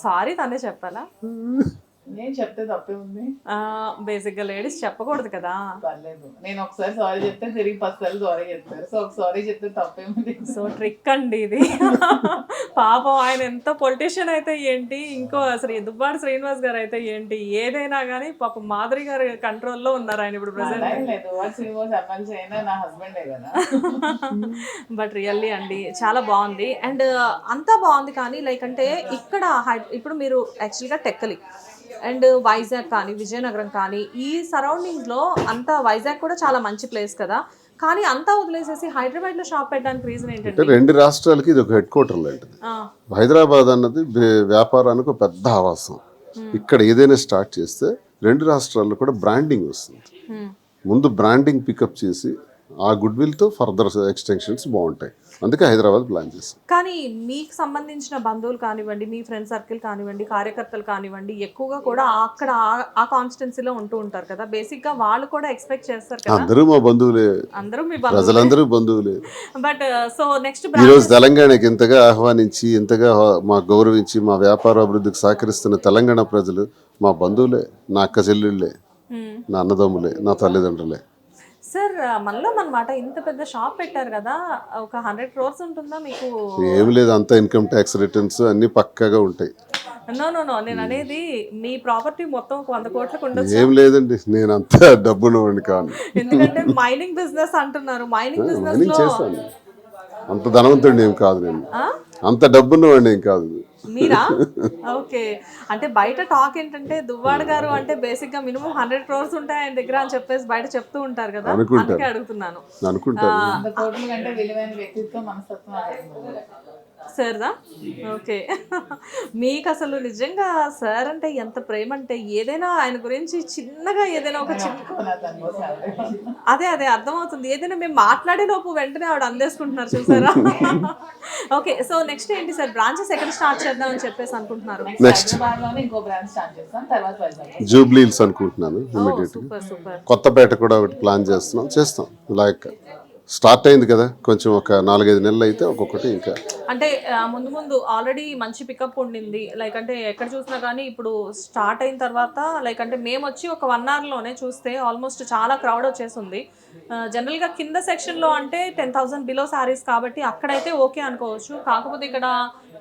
సారీ తనే చెప్పాలా? నేను చెప్తే తప్పే ఉంది. బేసిక్ గా లేడీస్ చెప్పకూడదు కదా. పర్లేదు, నేను ఒకసారి సారీ చెప్తే తిరిగి 10 సార్లు సారీ చెప్తారు. సో ఒక సారీ చెప్తే తప్పేముంది. సో ట్రిక్ అండి ఇది. పాపం ఆయన ఎంత పొలిటీషియన్ అయితే ఏంటి, ఇంకో దుబ్బాడు శ్రీనివాస్ గారు అయితే ఏంటి, ఏదైనా కానీ పాపం మాధురి గారి కంట్రోల్లో ఉన్నారు ఆయన ఇప్పుడు ప్రెసెంట్. శ్రీనివాస్ ఎమ్మెల్సీ అయినా నా హస్బెండే కదా. బట్ రియల్లీ అండి చాలా బాగుంది అండ్ అంతా బాగుంది. కానీ లైక్ అంటే ఇక్కడ ఇప్పుడు మీరు యాక్చువల్గా టెక్కలి అండ్ వైజాగ్ కానీ విజయనగరం కానీ ఈ సరౌండింగ్స్లో అంతా, వైజాగ్ కూడా చాలా మంచి ప్లేస్ కదా, కానీ అంతా వదిలేసేసి హైదరాబాద్లో షాప్ పెట్టడానికి రీజన్ ఏంటంటే 2 రాష్ట్రాలకి ఇది ఒక హెడ్ క్వార్టర్ లాంటిది. హైదరాబాద్ అన్నది వ్యాపారానికి ఒక పెద్ద ఆవాసం. ఇక్కడ ఏదైనా స్టార్ట్ చేస్తే 2 రాష్ట్రాల్లో కూడా బ్రాండింగ్ వస్తుంది. ముందు బ్రాండింగ్ పికప్ చేసి ఆ గుడ్ విల్తో ఫర్దర్ ఎక్స్టెన్షన్స్ బాగుంటాయి. అందుకే హైదరాబాద్ ప్లాన్ చేస్తాం. కానీ మీకు సంబంధించిన బంధువులు కానివ్వండి, మీ ఫ్రెండ్ సర్కిల్ కానివ్వండి, కార్యకర్తలు కానివ్వండి, ఎక్కువగా కూడా అక్కడ ఆ కాన్స్టిట్యున్సీలో ఉంటూ ఉంటారు కదా, బేసిక్గా వాళ్ళు కూడా ఎక్స్పెక్ట్ చేస్తారు కదా. అందరూ మా బంధువులే, అందరూ మీ ప్రజలందరూ బంధువులే. బట్ సో నెక్స్ట్ ఈరోజు తెలంగాణకి ఇంతగా ఆహ్వానించి, ఇంతగా మా గౌరవించి, మా వ్యాపార అభివృద్ధికి సహకరిస్తున్న తెలంగాణ ప్రజలు మా బంధువులే, నా అక్క చెల్లెళ్ళే, నా అన్నదమ్ములే, నా తల్లిదండ్రులే. సార్ మనలో అనమాట ఇంత పెద్ద షాప్ పెట్టారు కదా, ఒక 100 crores ఉంటుందా మీకు? ఏం లేదు, అంతా ఇన్కమ్ ట్యాక్స్ రిటర్న్స్ అన్ని పక్కాగా ఉంటాయి. నో నేను అనేది మీ ప్రాపర్టీ మొత్తం ఒక 100 కోట్లకు ఉండొచ్చు. ఏం లేదండి, నేను అంత డబ్బులు కాను. ఎందుకంటే మైనింగ్ బిజినెస్ అంటున్నారు, మైనింగ్ బిజినెస్ మైనింగ్ లో చేస్తాను, అంత ధనవంతుడిని ఏం కాదు నేను, అంత డబ్బున్నవాడిని ఏం కాదు. మీరా? ఓకే. అంటే బయట టాక్ ఏంటంటే దువ్వాడ గారు అంటే బేసిక్ గా మినిమం 100 crores ఉంటాయి ఆయన దగ్గర అని చెప్పేసి బయట చెప్తూ ఉంటారు కదా, అందుకే అడుగుతున్నాను. అనుకుంటాను. కోట్ల కంటే విలువైన వ్యక్తిత్వం, మనస్తత్వం అనేది సార్దా? ఓకే. మీకు అసలు నిజంగా సార్ అంటే ఎంత ప్రేమ అంటే ఏదైనా ఆయన గురించి చిన్నగా ఏదైనా ఒక అదే అర్థమవుతుంది, ఏదైనా మేము మాట్లాడే లోపు వెంటనే ఆవిడ అందేసుకుంటున్నారు చూసారా. ఓకే, సో నెక్స్ట్ ఏంటి సార్, బ్రాంచెస్ ఎక్కడ స్టార్ట్ చేద్దామని చెప్పేసి అనుకుంటున్నారు? నెక్స్ట్ ఇంకో బ్రాంచ్ స్టార్ట్ చేస్తాం, తర్వాత జూబ్లీ హిల్స్ అనుకుంటున్నాను ఇమీడియట్. సూపర్. కొత్తపేట కూడా ఒకటి ప్లాన్ చేస్తున్నాం. లైక్ స్టార్ట్ అయింది కదా, కొంచెం ఒక 4-5 నెలలు అయితే ఒక్కొక్కటి ఇంకా అంటే ముందు ఆల్రెడీ మంచి పికప్ ఉండింది, లైక్ అంటే ఎక్కడ చూసినా కానీ ఇప్పుడు స్టార్ట్ అయిన తర్వాత లైక్ అంటే మేము వచ్చి ఒక 1 hourలోనే చూస్తే ఆల్మోస్ట్ చాలా క్రౌడ్ వచ్చేసింది. జనరల్గా కింద సెక్షన్లో అంటే 10,000 బిలో శారీస్ కాబట్టి అక్కడైతే ఓకే అనుకోవచ్చు. కాకపోతే ఇక్కడ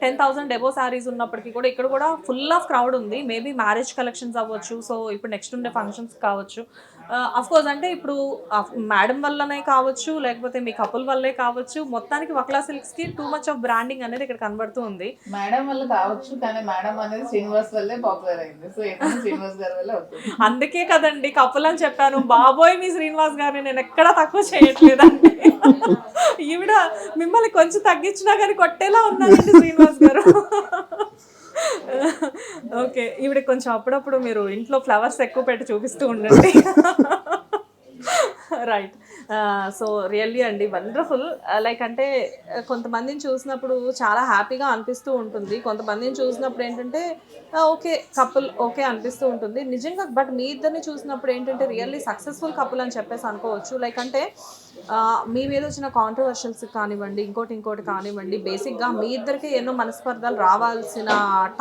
10,000 ఎబో శారీస్ ఉన్నప్పటికీ కూడా ఇక్కడ కూడా ఫుల్ ఆఫ్ క్రౌడ్ ఉంది. మేబీ మ్యారేజ్ కలెక్షన్స్ అవ్వచ్చు, సో ఇప్పుడు నెక్స్ట్ ఉండే ఫంక్షన్స్ కావచ్చు. అఫ్కోర్స్ అంటే ఇప్పుడు మేడం వల్లనే కావచ్చు, లేకపోతే మీ కపుల్ వల్లే కావచ్చు, మొత్తానికి వక్లా సిల్క్స్కి టూ మచ్ ఆఫ్ బ్రాండింగ్ అనేది ఇక్కడ కనబడుతూ ఉంది. మేడం వల్ల కావచ్చు, కానీ మేడం అనేది శ్రీనివాస్ వల్లే పాపులర్ అయింది. సో శ్రీనివాస్ గారి వల్ల అవుతుంది. అందుకే కదండి కపుల్ అని చెప్పాను. బాబోయ్ మీ శ్రీనివాస్ గారిని నేను ఎక్కడా తక్కువ చేయట్లేదండి. ఈవిడ మిమ్మల్ని కొంచెం తగ్గించినా కానీ కొట్టేలా ఉన్నారండి శ్రీనివాస్ గారు. ఓకే, ఈవిడ కొంచెం అప్పుడప్పుడు మీరు ఇంట్లో ఫ్లవర్స్ ఎక్కువ పెట్టి చూపిస్తూ ఉండండి. రైట్. సో రియల్లీ అండి వండర్ఫుల్. లైక్ అంటే కొంతమందిని చూసినప్పుడు చాలా హ్యాపీగా అనిపిస్తూ ఉంటుంది, కొంతమందిని చూసినప్పుడు ఏంటంటే ఓకే కపుల్ ఓకే అనిపిస్తూ ఉంటుంది నిజంగా. బట్ మీ ఇద్దరిని చూసినప్పుడు ఏంటంటే రియల్లీ సక్సెస్ఫుల్ కపుల్ అని చెప్పేసి అనుకోవచ్చు. లైక్ అంటే మీ మీద వచ్చిన కాంట్రవర్షియల్స్ కానివ్వండి, ఇంకోటి కానివ్వండి, బేసిక్గా మీ ఇద్దరికి ఎన్నో మనస్పర్ధలు రావాల్సిన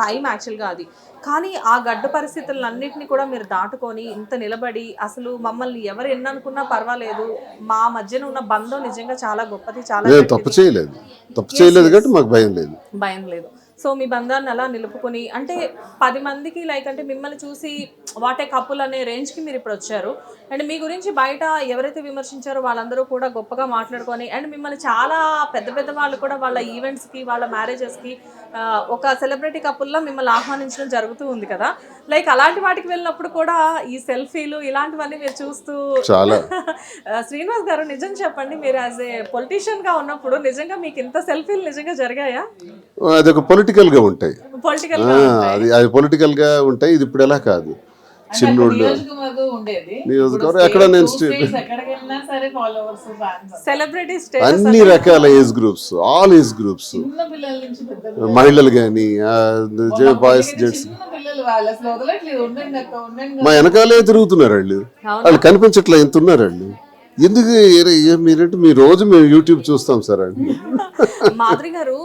టైం యాక్చువల్గా అది. కానీ ఆ గడ్డ పరిస్థితులన్నింటినీ కూడా మీరు దాటుకొని ఇంత నిలబడి అసలు మమ్మల్ని ఎవరు ఎన్ననుకున్నా పర్వాలేదు, మా మధ్యన ఉన్న బంధం నిజంగా చాలా గొప్పది, చాలా తప్పు చేయలేదు కాబట్టి మాకు భయం లేదు. సో మీ బంధాన్ని అలా నిలుపుకొని అంటే 10 మందికి లైక్ అంటే మిమ్మల్ని చూసి వాటే కపుల్ అనే రేంజ్కి మీరు ఇప్పుడు వచ్చారు. అండ్ మీ గురించి బయట ఎవరైతే విమర్శించారో వాళ్ళందరూ కూడా గొప్పగా మాట్లాడుకొని అండ్ మిమ్మల్ని చాలా పెద్ద వాళ్ళు కూడా వాళ్ళ ఈవెంట్స్కి, వాళ్ళ మ్యారేజెస్కి ఒక సెలబ్రిటీ కపుల్లా మిమ్మల్ని ఆహ్వానించడం జరుగుతూ ఉంది కదా. లైక్ అలాంటి వాటికి వెళ్ళినప్పుడు కూడా ఈ సెల్ఫీలు ఇలాంటివన్నీ మీరు చూస్తూ చాలా శ్రీనివాస్ గారు నిజం చెప్పండి, మీరు యాజ్ ఏ పొలిటీషియన్ గా ఉన్నప్పుడు నిజంగా మీకు ఇంత సెల్ఫీలు నిజంగా జరిగాయా? అదొక పొలిటికల్ గా ఉంటాయి, అది పొలిటికల్ గా ఉంటాయి. ఇది ఇప్పుడు ఎలా కాదు, చిన్నోళ్ళు నియోజకవర్గం ఎక్కడ నేను అన్ని రకాల age groups, all age groups, మహిళలు కానీ బాయ్స్ జెంట్స్ మా వెనకాలే తిరుగుతున్నారు. వాళ్ళు కనిపించట్లే ఎంత ఉన్నారు వాళ్ళు. ఎందుకు మీరంటే మీ రోజు మేము యూట్యూబ్ చూస్తాం సార్ అండి. మాధురి గారు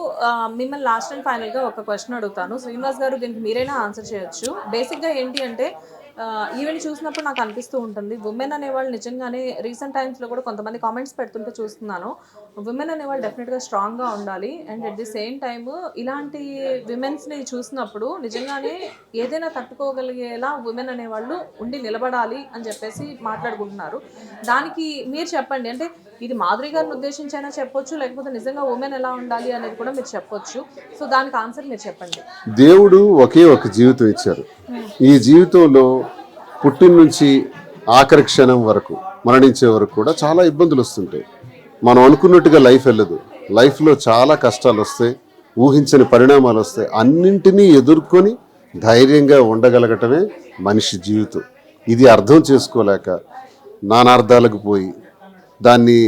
మిమ్మల్ని లాస్ట్ అండ్ ఫైనల్ గా ఒక క్వశ్చన్ అడుగుతాను. శ్రీనివాస్ గారు దీనికి మీరైనా ఆన్సర్ చేయొచ్చు. బేసిక్ గా ఏంటి అంటే ఈవెంట్ చూసినప్పుడు నాకు అనిపిస్తూ ఉంటుంది, ఉమెన్ అనేవాళ్ళు నిజంగానే రీసెంట్ టైమ్స్లో కూడా కొంతమంది కామెంట్స్ పెడుతుంటే చూస్తున్నాను, ఉమెన్ అనేవాళ్ళు డెఫినెట్గా స్ట్రాంగ్గా ఉండాలి. And at the same time ఇలాంటి విమెన్స్ని చూసినప్పుడు నిజంగానే ఏదైనా తట్టుకోగలిగేలా ఉమెన్ అనేవాళ్ళు ఉండి నిలబడాలి అని చెప్పేసి మాట్లాడుకుంటున్నారు. దానికి మీరు చెప్పండి, అంటే ఇది మాధురి గారిని ఉద్దేశించైనా చెప్పొచ్చు, లేకపోతే నిజంగా ఉమెన్ ఎలా ఉండాలి అనేది కూడా మీరు చెప్పొచ్చు. సో దానికి ఆన్సర్ మీరు చెప్పండి. దేవుడు ఒకే ఒక జీవితం ఇచ్చారు. ఈ జీవితంలో పుట్టిన నుంచి ఆఖరి క్షణం వరకు, మరణించే వరకు కూడా చాలా ఇబ్బందులు వస్తుంటాయి. మనం అనుకున్నట్టుగా లైఫ్ వెళ్ళదు. లైఫ్లో చాలా కష్టాలు వస్తాయి, ఊహించని పరిణామాలు వస్తాయి. అన్నింటినీ ఎదుర్కొని ధైర్యంగా ఉండగలగటమే మనిషి జీవితం. ఇది అర్థం చేసుకోలేక నానార్థాలకు పోయి దాన్ని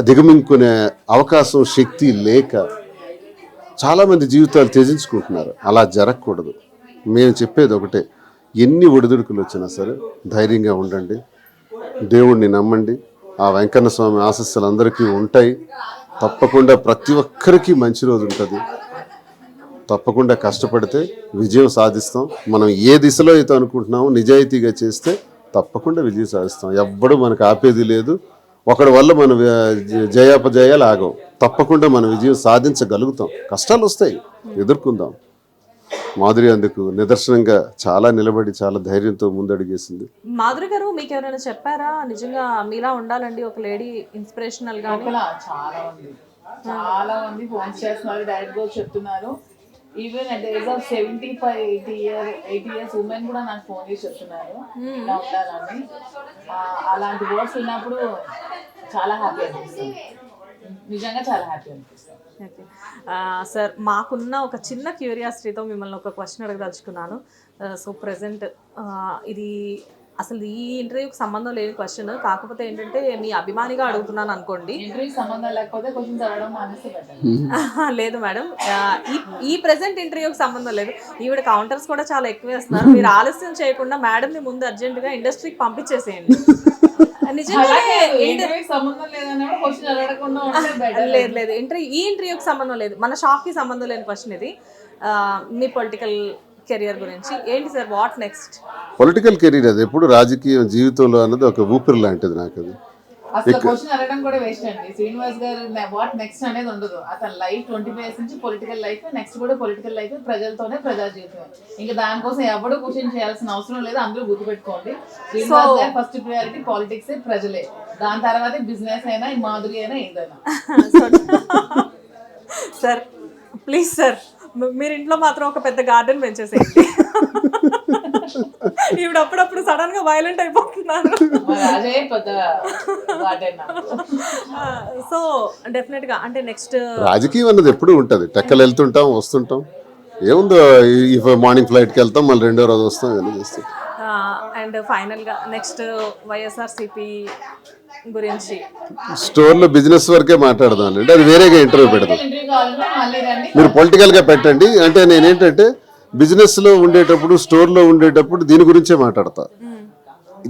దిగమింగుకునే అవకాశం శక్తి లేక చాలామంది జీవితాలు త్యజించుకుంటున్నారు. అలా జరగకూడదు. మేము చెప్పేది ఒకటే, ఎన్ని ఒడిదుడుకులు వచ్చినా సరే ధైర్యంగా ఉండండి, దేవుణ్ణి నమ్మండి. ఆ వెంకన్న స్వామి ఆశీస్సులు అందరికీ ఉంటాయి. తప్పకుండా ప్రతి ఒక్కరికి మంచి రోజు ఉంటుంది. తప్పకుండా కష్టపడితే విజయం సాధిస్తాం. మనం ఏ దిశలో అయితే అనుకుంటున్నామో నిజాయితీగా చేస్తే తప్పకుండా విజయం సాధిస్తాం. ఎవ్వడూ మనకు ఆపేది లేదు. ఒకడి వల్ల మనం జయాపజయాలు ఆగవు. తప్పకుండా మనం విజయం సాధించగలుగుతాం. కష్టాలు వస్తాయి, ఎదుర్కొందాం. మాధురి అందుకు నిదర్శనంగా చాలా నిలబడి చాలా ధైర్యంతో ముందడుగేసింది. మాధురి గారు మీకు ఎవరైనా చెప్పారా నిజంగా మీలా ఉండాలండి ఒక లేడీ ఇన్స్పిరేషనల్ గా? చాలా మంది ఫోన్ చేస్తున్నారు, డైరెక్ట్ గా చెప్తున్నారు. Even at age of 75, 80 years women కూడా నాకు ఫోన్ చేసి చెప్తున్నారు ఇలా ఉండాలని. అలాంటి వర్డ్స్ విన్నప్పుడు చాలా హ్యాపీ అనిపిస్తుంది, నిజంగా చాలా హ్యాపీ అనిపిస్తుంది. సార్, మాకున్న ఒక చిన్న క్యూరియాసిటీతో మిమ్మల్ని ఒక క్వశ్చన్ అడగదలుచుకున్నాను. సో ప్రెసెంట్ ఇది అసలు ఈ ఇంటర్వ్యూకి సంబంధం లేని క్వశ్చన్, కాకపోతే ఏంటంటే మీ అభిమానిగా అడుగుతున్నాను అనుకోండి. ఇంటర్వ్యూకి సంబంధం లేకపోతే క్వశ్చన్స్ అడగడం మానేస్తే బెటర్. లేదు మేడం, ఈ ప్రెసెంట్ ఇంటర్వ్యూకి సంబంధం లేదు. ఈవిడ కౌంటర్స్ కూడా చాలా ఎక్కువ వేస్తున్నారు. మీరు ఆలస్యం చేయకుండా మేడంని ముందు అర్జెంటుగా ఇండస్ట్రీకి పంపించేసేయండి. లేదు లేదు, ఈ ఇంటర్వ్యూకి సంబంధం లేదు, మన షాప్కి సంబంధం లేని క్వశ్చన్ ఇది. మీ పొలిటికల్ కెరియర్ గురించి ఏంటి sir? What next? Political career అది ఎప్పుడు రాజకీయ జీవితంలో అన్నది ఒక ఊపిరి లాంటిది నాకు. అది అసలు క్వశ్చన్ అడగడం కూడా వేస్ట్ అండి. శ్రీనివాస్ గారు వాట్ నెక్స్ట్ అనేది ఉండదు. అతని లైఫ్ 25 years నుంచి పొలిటికల్ లైఫ్, నెక్స్ట్ కూడా పొలిటికల్ లైఫ్, ప్రజలతోనే ప్రజా జీవితం. ఇంకా దానికోసం ఎవరు క్వశ్చన్ చేయాల్సిన అవసరం లేదు. అందరూ గుర్తుపెట్టుకోండి, శ్రీనివాస్ గారు ఫస్ట్ ప్రియారిటీ పాలిటిక్స్, ప్రజలే. దాని తర్వాత బిజినెస్ అయినా, మాధురి అయినా, ఏదైనా. సార్ ప్లీజ్ సార్, మీరు ఇంట్లో మాత్రం ఒక పెద్ద గార్డెన్ పెంచేసేయండి. ఇప్పుడు అప్పుడప్పుడు సడన్ గా వైలెంట్ అయిపోతున్నారు. సో డెఫినెట్ గా అంటే నెక్స్ట్ రాజకీయం అన్నది ఎప్పుడు ఉంటది. టెక్కలు వెళ్తుంటాం, వస్తుంటాం. ఏముందో, మార్నింగ్ ఫ్లైట్కి వెళ్తాం, మళ్ళీ రెండో రోజు వస్తాం, ఇవన్నీ చేస్తాం. అండ్ ఫైనల్ గా నెక్స్ట్ వైఎస్ఆర్సీపీ గురించి స్టోర్లో బిజినెస్ వరకే మాట్లాడదాం అంటే అది వేరేగా ఇంటర్వ్యూ పెడదాం. మీరు పొలిటికల్ గా పెట్టండి. అంటే నేనేంటంటే బిజినెస్ లో ఉండేటప్పుడు, స్టోర్ లో ఉండేటప్పుడు దీని గురించే మాట్లాడతా.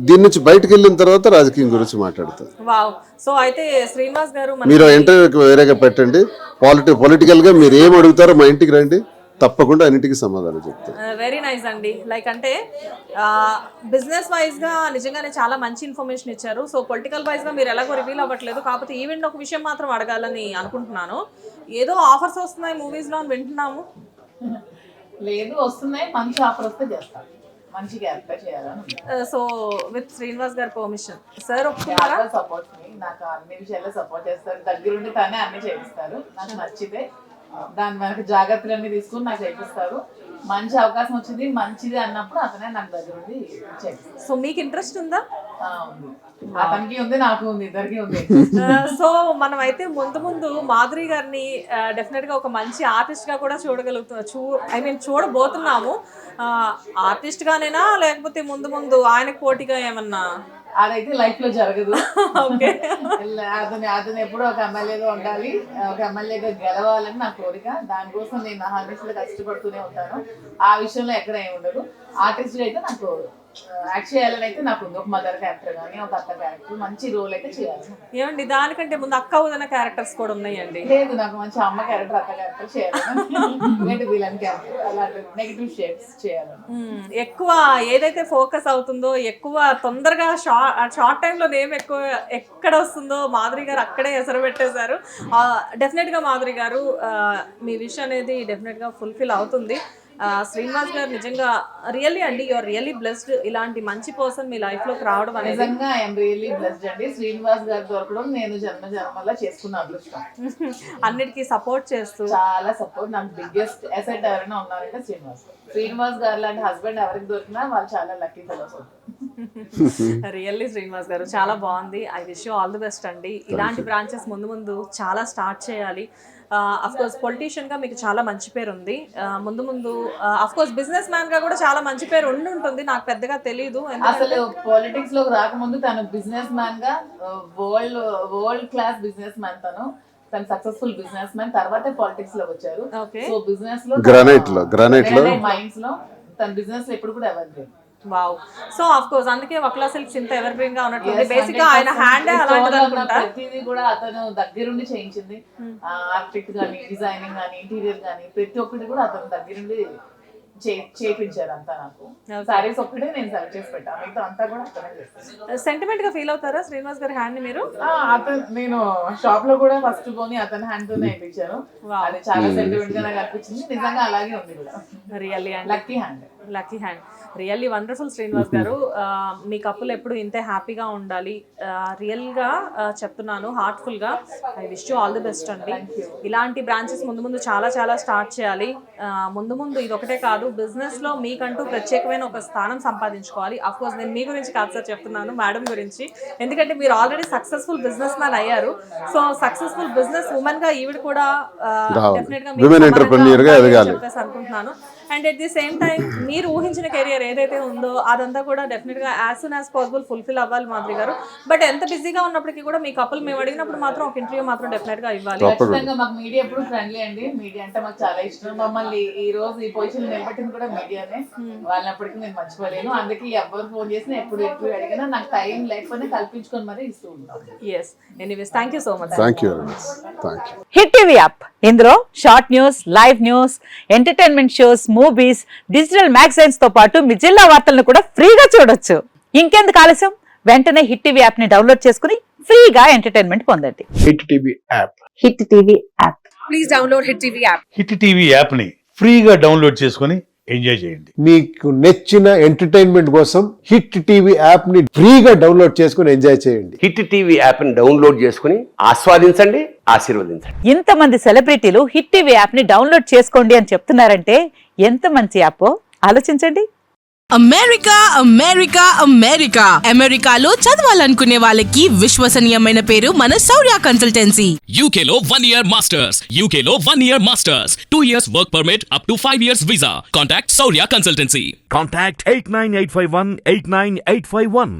దీని నుంచి బయటకు వెళ్ళిన తర్వాత రాజకీయం గురించి మాట్లాడతా. వావ్. సో అయితే శ్రీనివాస్ గారు మీరు ఇంటర్వ్యూకి వేరేగా పెట్టండి. పొలిటికల్ గా మీరు ఏం అడుగుతారో మా ఇంటికి రండి, తప్పకుండా అన్నిటికీ సమాధానం చెప్తాను. వెరీ నైస్ అండి. లైక్ అంటే బిజినెస్ వైజ్గా నిజంగానే చాలా మంచి ఇన్ఫర్మేషన్ ఇచ్చారు. సో పొలిటికల్ వైజ్గా మీరు ఎలాగో రివీల్ అవ్వట్లేదు, కాకపోతే ఈవెంట్ ఒక విషయం మాత్రం అడగాలని అనుకుంటున్నాను. ఏదో ఆఫర్స్ వస్తున్నాయి మూవీస్లో అని వింటున్నాము. లేదు, వస్తున్నాయి. మంచి ఆఫర్ వస్తే చేస్తాను, మంచి క్యారెక్టర్ చేయాలని. సో విత్ శ్రీనివాస్ గారి పర్మిషన్ సార్ ఒప్పుకున్నారా? సపోర్ట్, నాకు అన్ని విషయాల్లో సపోర్ట్ చేస్తారు. దగ్గరుండి తనే అన్ని చేయిస్తారు. నాకు నచ్చితే దాని వెనక జాగ్రత్తలన్నీ తీసుకుని నాకు చేపిస్తారు. మంచి అవకాశం వచ్చింది, మంచిది అన్నప్పుడు అతనే నాకు దగ్గరుండి చేపిస్తారు. సో మీకు ఇంట్రెస్ట్ ఉందా? ఉంది, అతనికి ఉంది, నాకు ఉంది, ఇద్దరికి ఉంది. సో మనం అయితే ముందు మాధురి గారిని డెఫినెట్గా ఒక మంచి ఆర్టిస్ట్గా కూడా చూడబోతున్నాము. ఆర్టిస్ట్గానేనా లేకపోతే ముందు ఆయనకు పోటీగా ఏమన్నా? అదైతే లైఫ్ లో జరగదు. ఓకే, అతను ఎప్పుడూ ఒక ఎమ్మెల్యేగా ఉండాలి, ఒక ఎమ్మెల్యేగా గెలవాలని నా కోరిక. దానికోసం నేను హార్నెస్లో కష్టపడుతూనే ఉంటాను. ఆ విషయంలో ఎక్కడ ఏమి ఉండదు. ఆర్టిస్ట్ అయితే నాకు యాక్ట్ చేయాలని అయితే నాకు ఉంది. ఒక మదర్ క్యారెక్టర్ కానీ, ఒక అత్త క్యారెక్టర్, మంచి రోల్ అయితే చేయాలి. ఏమండి, దానికంటే ముందు అక్క వదిన క్యారెక్టర్స్ కూడా ఉన్నాయండి. లేదు, నాకు మంచి అమ్మ క్యారెక్టర్, అత్త క్యారెక్టర్ చేయాలి, విలన్ క్యారెక్టర్, అలాంటి నెగిటివ్ షేడ్స్ చేయాలని. ఎక్కువ ఏదైతే ఫోకస్ అవుతుందో, ఎక్కువ తొందరగా షార్ట్ టైంలో నేమ్ ఎక్కువ ఎక్కడ వస్తుందో మాధురి గారు అక్కడే ఎసరు పెట్టేశారు. డెఫినెట్గా మాధురి గారు మీ విష్ అనేది డెఫినెట్గా ఫుల్ఫిల్ అవుతుంది. శ్రీనివాస్ గారు నిజంగా రియల్లీ అండి, యూఆర్ రియల్లీ బ్లెస్డ్. ఇలాంటి మంచి పర్సన్ మీ లైఫ్ లోకి రావడం అనేది నిజంగా ఐఎమ్ రియల్లీ బ్లెస్డ్ అండి. శ్రీనివాస్ గారు దొరకడం నేను జన్మలా చేసుకున్న అదృష్టం. అన్నిటికీ సపోర్ట్ చేస్తూ, చాలా సపోర్ట్. నాకు బిగ్గెస్ట్ అసెట్ ఎవరైనా ఉన్నారంటే శ్రీనివాస్ గారు లాంటి హస్బెండ్ ఎవరికి దొరికినా వాళ్ళు చాలా లక్కీ ఫెలోస్ అవుతారు. రియల్లీ శ్రీనివాస్ గారు చాలా బాగుంది. I wish you all the best అండి. ఇలాంటి బ్రాంచెస్ ముందు ముందు చాలా స్టార్ట్ చేయాలి. అఫ్ కోర్స్ పొలిటీషియన్ గా మీకు చాలా మంచి పేరు ఉంది. ముందు ముందు అఫ్ కోర్స్ బిజినెస్ మ్యాన్ గా కూడా చాలా మంచి పేరు ఉండి ఉంటుంది, నాకు పెద్దగా తెలియదు. అసలు పాలిటిక్స్ లోకి రాకముందు తను బిజినెస్ మ్యాన్ గా వరల్డ్ క్లాస్ బిజినెస్ మ్యాన్. తను సక్సెస్ఫుల్ బిజినెస్ మ్యాన్, తర్వాతే పాలిటిక్స్ లోకి వచ్చారు. సో బిజినెస్ లో గ్రానైట్ లో మైండ్స్ లో తన బిజినెస్ లో ఎప్పుడు కూడా ever green. Wow. So of course అందుకే వక్లా సిల్క్స్ ఇంత ఎవర్ గ్రీన్ గా ఉన్నట్టుంది. బేసిక్ గా ఆయన హ్యాండ్ అలాంటిది అనుకుంటా. ప్రతిదీ కూడా అతను దగ్గరుండి చేయించింది. ఆర్కిటెక్ట్ గానీ, డిజైనింగ్ గానీ, ఇంటీరియర్ గానీ ప్రతి ఒక్కటి కూడా అతను దగ్గరుండి చేయించారు అంతా. నాకు సారీస్ ఒక్కటే నేను సెలెక్ట్ చేసి పెట్టాను, మిగతా అంతా కూడా అతనే చేస్తాను. సెంటిమెంట్ గా ఫీల్ అవుతారా శ్రీనివాస్ గారి హ్యాండ్ ని మీరు? అతను నేను షాప్ లో కూడా ఫస్ట్ పోని అతని హ్యాండ్ తోనే వేయించాను. అది చాలా సెంటిమెంట్ గా నాకు అనిపించింది. నిజంగా అలాగే ఉంది కూడా. Really and lucky hand. Really wonderful Srinivas గారు. మీ కప్పులు ఎప్పుడు ఇంతే హ్యాపీగా ఉండాలి. రియల్గా చెప్తున్నాను, హార్ట్ఫుల్గా I wish you all the best అండి. ఇలాంటి బ్రాంచెస్ ముందు ముందు చాలా చాలా స్టార్ట్ చేయాలి. ముందు ముందు ఇది ఒకటే కాదు, బిజినెస్లో మీకంటూ ప్రత్యేకమైన ఒక స్థానం సంపాదించుకోవాలి. అఫ్కోర్స్ నేను మీ గురించి కాదు సార్ చెప్తున్నాను, మేడం గురించి. ఎందుకంటే మీరు ఆల్రెడీ సక్సెస్ఫుల్ బిజినెస్ మ్యాన్ అయ్యారు. సో సక్సెస్ఫుల్ బిజినెస్ ఉమెన్ గా ఈవిడ కూడా డెఫినెట్గా చెప్పేసి అనుకుంటున్నాను. And at the same time మీరు ఊహించిన కెరియర్ ఏదైతే ఉందో అదంతా కూడా డెఫినెట్గా as soon as possible fulfil అవ్వాలి మాధురి గారు. బట్ ఎంత బిజీగా ఉన్నప్పటికీ కూడా మీ కపుల్ మేము అడిగినప్పుడు మాత్రం ఒక ఇంటర్వ్యూ మాత్రం డెఫినెట్గా ఇవ్వాలి. ఖచ్చితంగా మాకు మీడియా ఎప్పుడు ఫ్రెండ్లీ అండి. మీడియా అంటే మాకు చాలా ఇష్టం. మమ్మల్ని ఈ రోజు ఈ పొజిషన్ నిలబెట్టింది కూడా మీడియానే. వాళ్ళప్పటికీ నేను మర్చిపోలేను. అందుకే ఎవరు ఫోన్ చేసినా ఎప్పుడు ఇంటర్వ్యూ అడిగినా నాకు టైం లేకపోతే కల్పించుకొని మరీ ఇస్తూ ఉంటాం. Yes, anyways thank you so much. Hit TV app, ఇందులో short news, live news, entertainment shows, movies, digital magazines తో పాటు మీ జిల్లా వార్తలను కూడా ఫ్రీగా చూడొచ్చు. ఇంకెందుకు ఆలస్యం, వెంటనే హిట్ టీవీ యాప్ ని డౌన్లోడ్ చేసుకుని ఫ్రీగా ఎంటర్టైన్మెంట్ పొందండి. Hit TV app. Hit TV app. Please download hit TV app. Hit TV app ని ఫ్రీగా డౌన్లోడ్ చేసుకుని ఎంజాయ్ చేయండి. మీకు నచ్చిన ఎంటర్టైన్మెంట్ కోసం హిట్ టీవీ యాప్ ని ఫ్రీగా డౌన్లోడ్ చేసుకుని ఎంజాయ్ చేయండి. హిట్ టీవీ యాప్ ని డౌన్లోడ్ చేసుకుని ఆస్వాదించండి, ఆశీర్వదించండి. ఇంతమంది సెలబ్రిటీలు హిట్ టీవీ యాప్ ని డౌన్లోడ్ చేసుకోండి అని చెప్తున్నారంటే ఎంత మంచి యాప్ ఆలోచించండి. అమెరికా అమెరికాలో చదవాలనుకునే వాళ్ళకి విశ్వసనీయమైన పేరు మన శౌర్య కన్సల్టెన్సీ. UK లో 1 year masters, UK లో 1 year masters, 2 years work permit up to 5 years visa. Contact Saurya Consultancy. Contact 89851 89851.